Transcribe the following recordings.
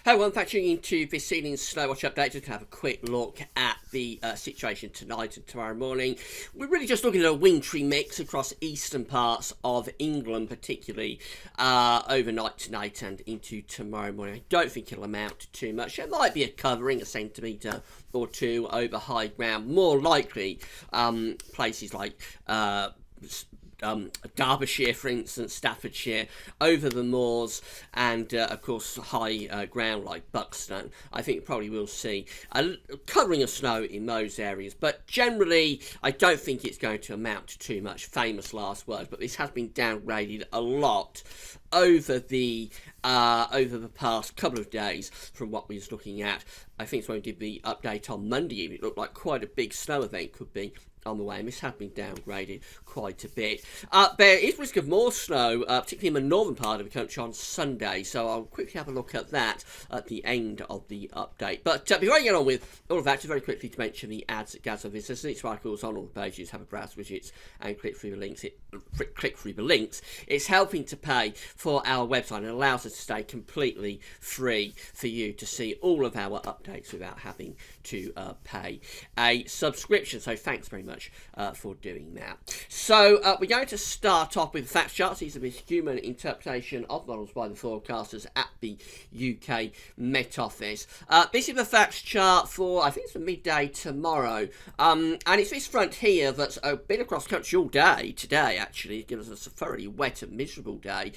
Hello, I'm factoring into this evening's Snow Watch update just to have a quick look at the situation tonight and tomorrow morning. We're really just looking at a wintry mix across eastern parts of England, particularly overnight tonight and into tomorrow morning. I don't think it'll amount to too much. There might be a covering, a centimetre or two over high ground. More likely, places like Derbyshire, for instance, Staffordshire, over the moors, and of course high ground like Buxton. I think probably we'll see a covering of snow in those areas, but generally I don't think it's going to amount to too much. Famous last words, but this has been downgraded a lot over the past couple of days from what we was looking at. I think it's when we did the update on Monday evening, it looked like quite a big snow event could be on the way, and this has been downgraded quite a bit. There is risk of more snow, particularly in the northern part of the country on Sunday, so I'll quickly have a look at that at the end of the update. But before I get on with all of that, just very quickly to mention the ads that Gazza visitors. It's articles on all the pages, have a browse widgets and click through the links. It's helping to pay for our website and allows us to stay completely free for you to see all of our updates without having to pay a subscription. So thanks very much for doing that. So we're going to start off with facts charts. These are the human interpretation of models by the forecasters at the UK Met Office. This is the facts chart for, I think it's for midday tomorrow, and it's this front here that's been across country all day today. Actually, it gives us a thoroughly wet and miserable day.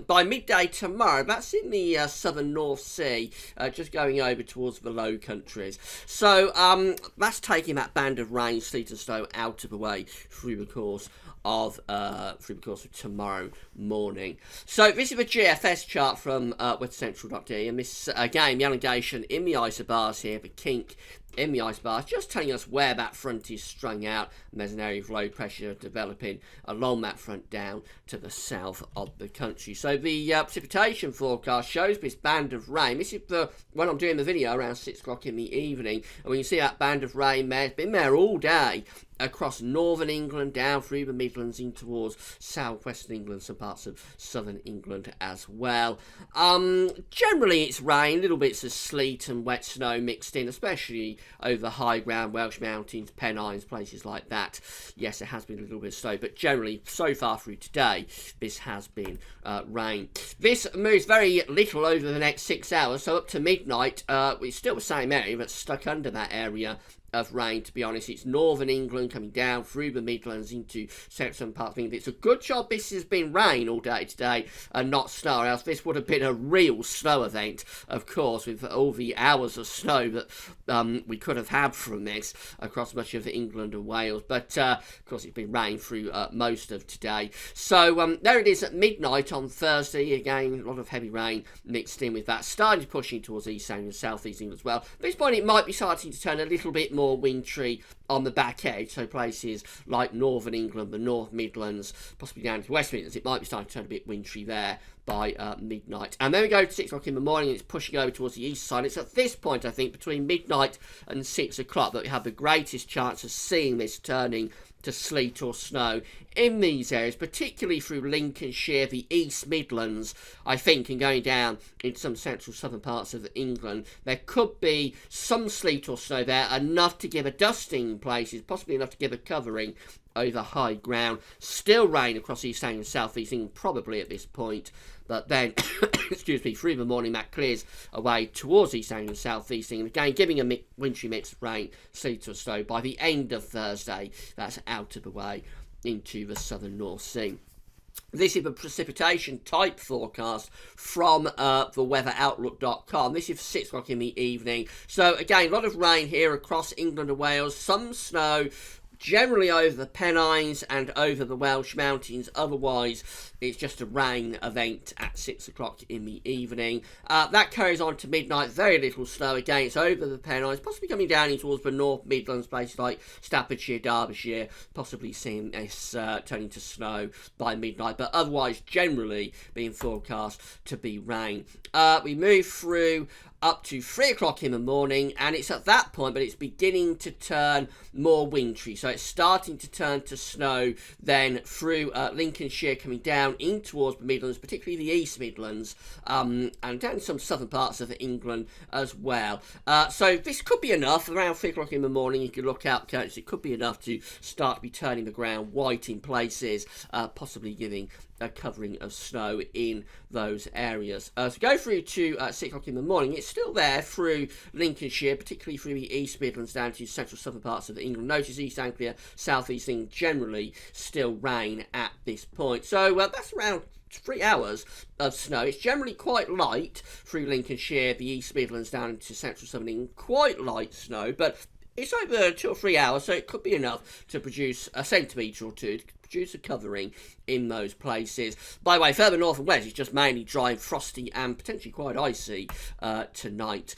By midday tomorrow, that's in the southern North Sea, just going over towards the Low Countries. So that's taking that band of rain, sleet and snow out of the way through the course of tomorrow morning. So this is a GFS chart from westcentral.de, and this again the elongation in the isobars here, the kink in the isobars, just telling us where that front is strung out, and there's an area of low pressure developing along that front down to the south of the country. So the precipitation forecast shows this band of rain. This is when I'm doing the video around 6 o'clock in the evening, and when you see that band of rain there, it's been there all day across northern England, down through the Midlands, in towards southwestern England, some parts of southern England as well. Generally it's rain, little bits of sleet and wet snow mixed in, especially over the high ground, Welsh Mountains, Pennines, places like that. Yes, it has been a little bit of snow, but generally so far through today this has been rain. This moves very little over the next 6 hours, so up to midnight it's still the same area, but stuck under that area of rain. To be honest, it's northern England coming down through the Midlands into certain parts of England. It's a good job this has been rain all day today and not snow, else this would have been a real snow event, of course, with all the hours of snow that we could have had from this across much of England and Wales. But of course it's been rain through most of today. So there it is at midnight on Thursday. Again, a lot of heavy rain mixed in with that, starting to pushing towards East Anglia and South East England as well. At this point it might be starting to turn a little bit more wintry on the back edge, so places like northern England, the North Midlands, possibly down to West Midlands, it might be starting to turn a bit wintry there by midnight. And then we go to 6 o'clock in the morning, and it's pushing over towards the east side. It's at this point, I think, between midnight and 6 o'clock that we have the greatest chance of seeing this turning to sleet or snow in these areas, particularly through Lincolnshire, the East Midlands, I think, and going down into some central southern parts of England. There could be some sleet or snow there, enough to give a dusting in places, possibly enough to give a covering over high ground. Still rain across East Anglia and South East England probably at this point, but then excuse me, through the morning that clears away towards East Anglia and South East England, again giving a wintry mix of rain, sleet or snow. By the end of Thursday that's out of the way into the southern North Sea. This is a precipitation type forecast from the weatheroutlook.com. This is for 6 o'clock in the evening. So again, a lot of rain here across England and Wales, some snow generally over the Pennines and over the Welsh Mountains. Otherwise, it's just a rain event at 6 o'clock in the evening. That carries on to midnight. Very little snow again. It's over the Pennines, possibly coming down towards the North Midlands, places like Staffordshire, Derbyshire, possibly seeing this turning to snow by midnight. But otherwise, generally being forecast to be rain. We move through up to 3 o'clock in the morning, and it's at that point, but it's beginning to turn more wintry. So it's starting to turn to snow then through Lincolnshire, coming down in towards the Midlands, particularly the East Midlands, and down some southern parts of England as well. So this could be enough. Around 3 o'clock in the morning, you can look out curtains. It could be enough to start to be turning the ground white in places, possibly giving a covering of snow in those areas. So go through to 6 o'clock in the morning. It's still there through Lincolnshire, particularly through the East Midlands down to central southern parts of England. Notice East Anglia, South East England generally still rain at this point. So that's around 3 hours of snow. It's generally quite light through Lincolnshire, the East Midlands down into central southern England. Quite light snow, but it's over 2 or 3 hours, so it could be enough to produce a centimetre or two, to produce a covering in those places. By the way, further north and west, it's just mainly dry, frosty, and potentially quite icy tonight.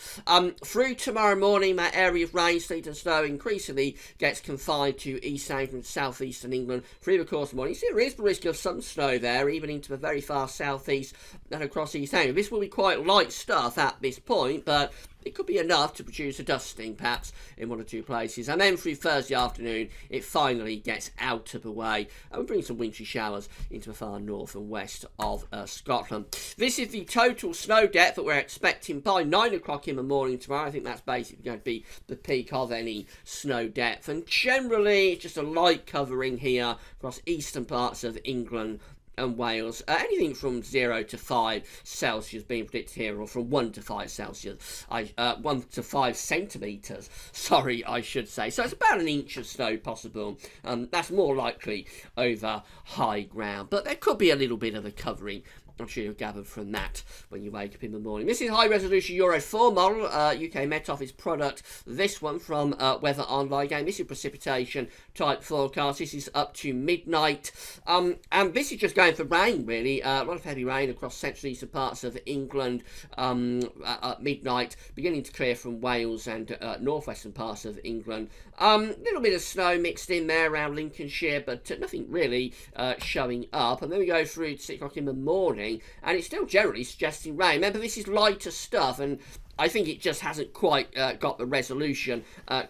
Through tomorrow morning, that area of rain, sleet and snow increasingly gets confined to East Anglia, South Eastern England through the course of the morning. So there is the risk of some snow there, even into the very far southeast and across East Anglia. This will be quite light stuff at this point, but it could be enough to produce a dusting, perhaps, in 1 or 2 places. And then through Thursday afternoon, it finally gets out of the way and we bring some wintry showers into the far north and west of Scotland. This is the total snow depth that we're expecting by 9 o'clock in the morning tomorrow. I think that's basically going to be the peak of any snow depth. And generally, just a light covering here across eastern parts of England and Wales. Anything from 0 to 5 Celsius being predicted here, or from 1 to 5 Celsius. 1 to 5 centimetres, sorry, I should say. So it's about an inch of snow possible. That's more likely over high ground. But there could be a little bit of a covering. I'm sure you'll gather from that when you wake up in the morning. This is high-resolution Euro 4 model, UK Met Office product. This one from Weather Online Game. This is precipitation type forecast. This is up to midnight. And this is just going for rain, really. A lot of heavy rain across central eastern parts of England at midnight, beginning to clear from Wales and northwestern parts of England. A little bit of snow mixed in there around Lincolnshire, but nothing really showing up. And then we go through to 6 o'clock in the morning, and it's still generally suggesting rain. Remember, this is lighter stuff, and I think it just hasn't quite got the resolution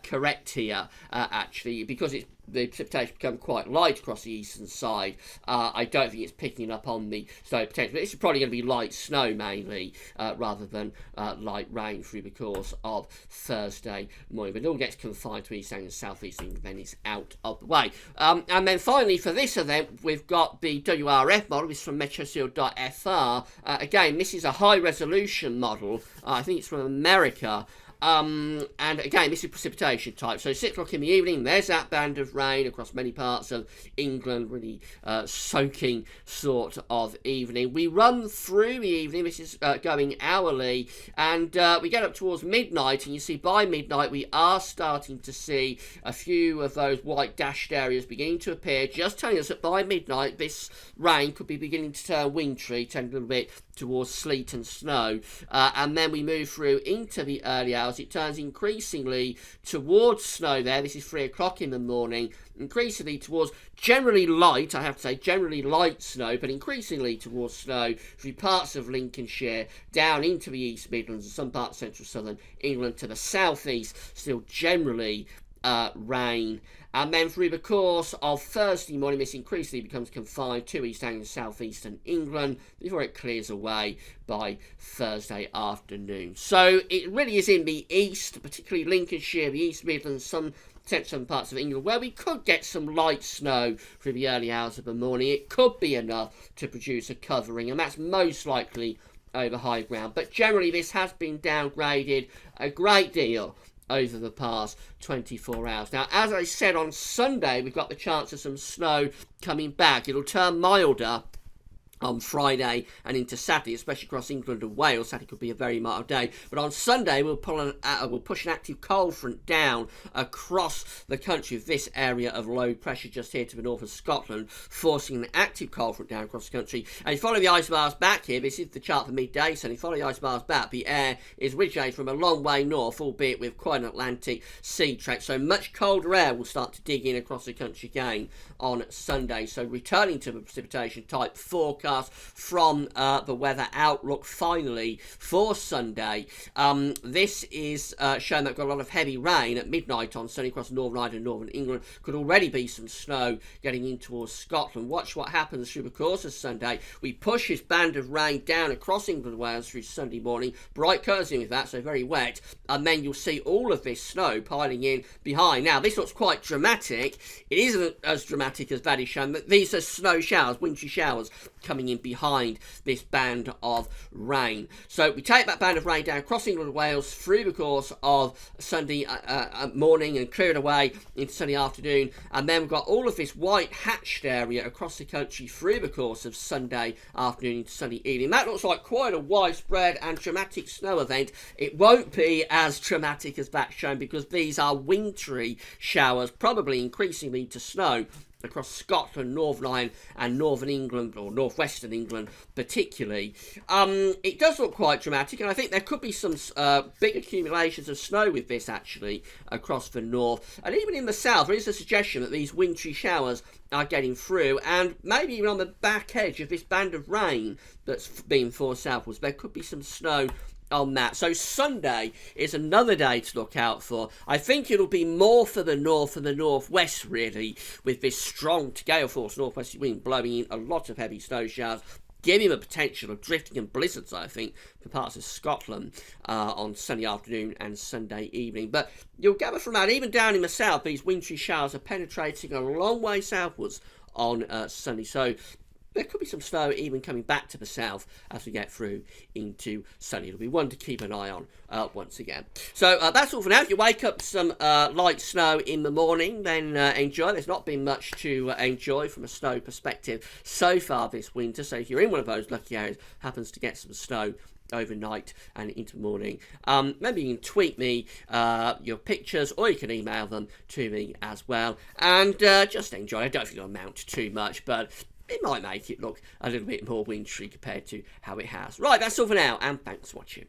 correct here, actually, because the precipitation become quite light across the eastern side. I don't think it's picking up on the snow potential. But this is probably going to be light snow mainly, rather than light rain through the course of Thursday morning. But it all gets confined to East Anglia and South East England, then it's out of the way. And then finally, for this event, we've got the WRF model. This is from metroshield.fr. Again, this is a high-resolution model. I think it's from America. And again, this is precipitation type. So 6 o'clock in the evening, there's that band of rain across many parts of England, really soaking sort of evening. We run through the evening, this is going hourly, and we get up towards midnight, and you see by midnight we are starting to see a few of those white dashed areas beginning to appear, just telling us that by midnight this rain could be beginning to turn wintry, turn a little bit towards sleet and snow, and then we move through into the early hours. It turns increasingly towards snow there. This is 3 o'clock in the morning, increasingly towards generally light, I have to say, generally light snow, but increasingly towards snow through parts of Lincolnshire, down into the East Midlands and some parts of central southern England to the southeast, still generally rain. And then through the course of Thursday morning, this increasingly becomes confined to East Anglia and South Eastern England before it clears away by Thursday afternoon. So it really is in the east, particularly Lincolnshire, the East Midlands, some parts of England, where we could get some light snow through the early hours of the morning. It could be enough to produce a covering, and that's most likely over high ground. But generally, this has been downgraded a great deal over the past 24 hours. Now, as I said, on Sunday, we've got the chance of some snow coming back. It'll turn milder on Friday and into Saturday, especially across England and Wales. Saturday could be a very mild day. But on Sunday, we'll push an active cold front down across the country of this area of low pressure just here to the north of Scotland, forcing an active cold front down across the country. And you follow the isobars back here. This is the chart for midday, so you follow the isobars back. The air is originating from a long way north, albeit with quite an Atlantic sea track. So much colder air will start to dig in across the country again on Sunday. So returning to the precipitation type forecast forecast from the weather outlook finally for Sunday. This is showing that we've got a lot of heavy rain at midnight on Sunday across Northern Ireland and Northern England. Could already be some snow getting in towards Scotland. Watch what happens through the course of Sunday. We push this band of rain down across England and Wales through Sunday morning. Bright colours in with that, so very wet. And then you'll see all of this snow piling in behind. Now, this looks quite dramatic. It isn't as dramatic as that is shown, but these are snow showers, wintry showers coming in behind this band of rain. So we take that band of rain down across England and Wales through the course of Sunday morning and clear it away into Sunday afternoon, and then we've got all of this white hatched area across the country through the course of Sunday afternoon into Sunday evening. That looks like quite a widespread and dramatic snow event. It won't be as dramatic as that shown because these are wintry showers, probably increasingly to snow across Scotland, Northern Ireland and Northern England, or northwestern England particularly. It does look quite dramatic, and I think there could be some big accumulations of snow with this actually across the north. And even in the south, there is a suggestion that these wintry showers are getting through, and maybe even on the back edge of this band of rain that's being forced southwards, there could be some snow on that. So Sunday is another day to look out for. I think it'll be more for the north and the northwest really, with this strong gale force northwest wind blowing in a lot of heavy snow showers, giving the potential of drifting and blizzards, I think, for parts of Scotland on Sunday afternoon and Sunday evening. But you'll gather from that, even down in the south, these wintry showers are penetrating a long way southwards on Sunday. So there could be some snow even coming back to the south as we get through into Sunday. It'll be one to keep an eye on once again. So that's all for now. If you wake up some light snow in the morning, then enjoy. There's not been much to enjoy from a snow perspective so far this winter. So if you're in one of those lucky areas, happens to get some snow overnight and into the morning, maybe you can tweet me your pictures, or you can email them to me as well, and just enjoy. I don't think it'll amount to too much, but it might make it look a little bit more wintry compared to how it has. Right, that's all for now, and thanks for watching.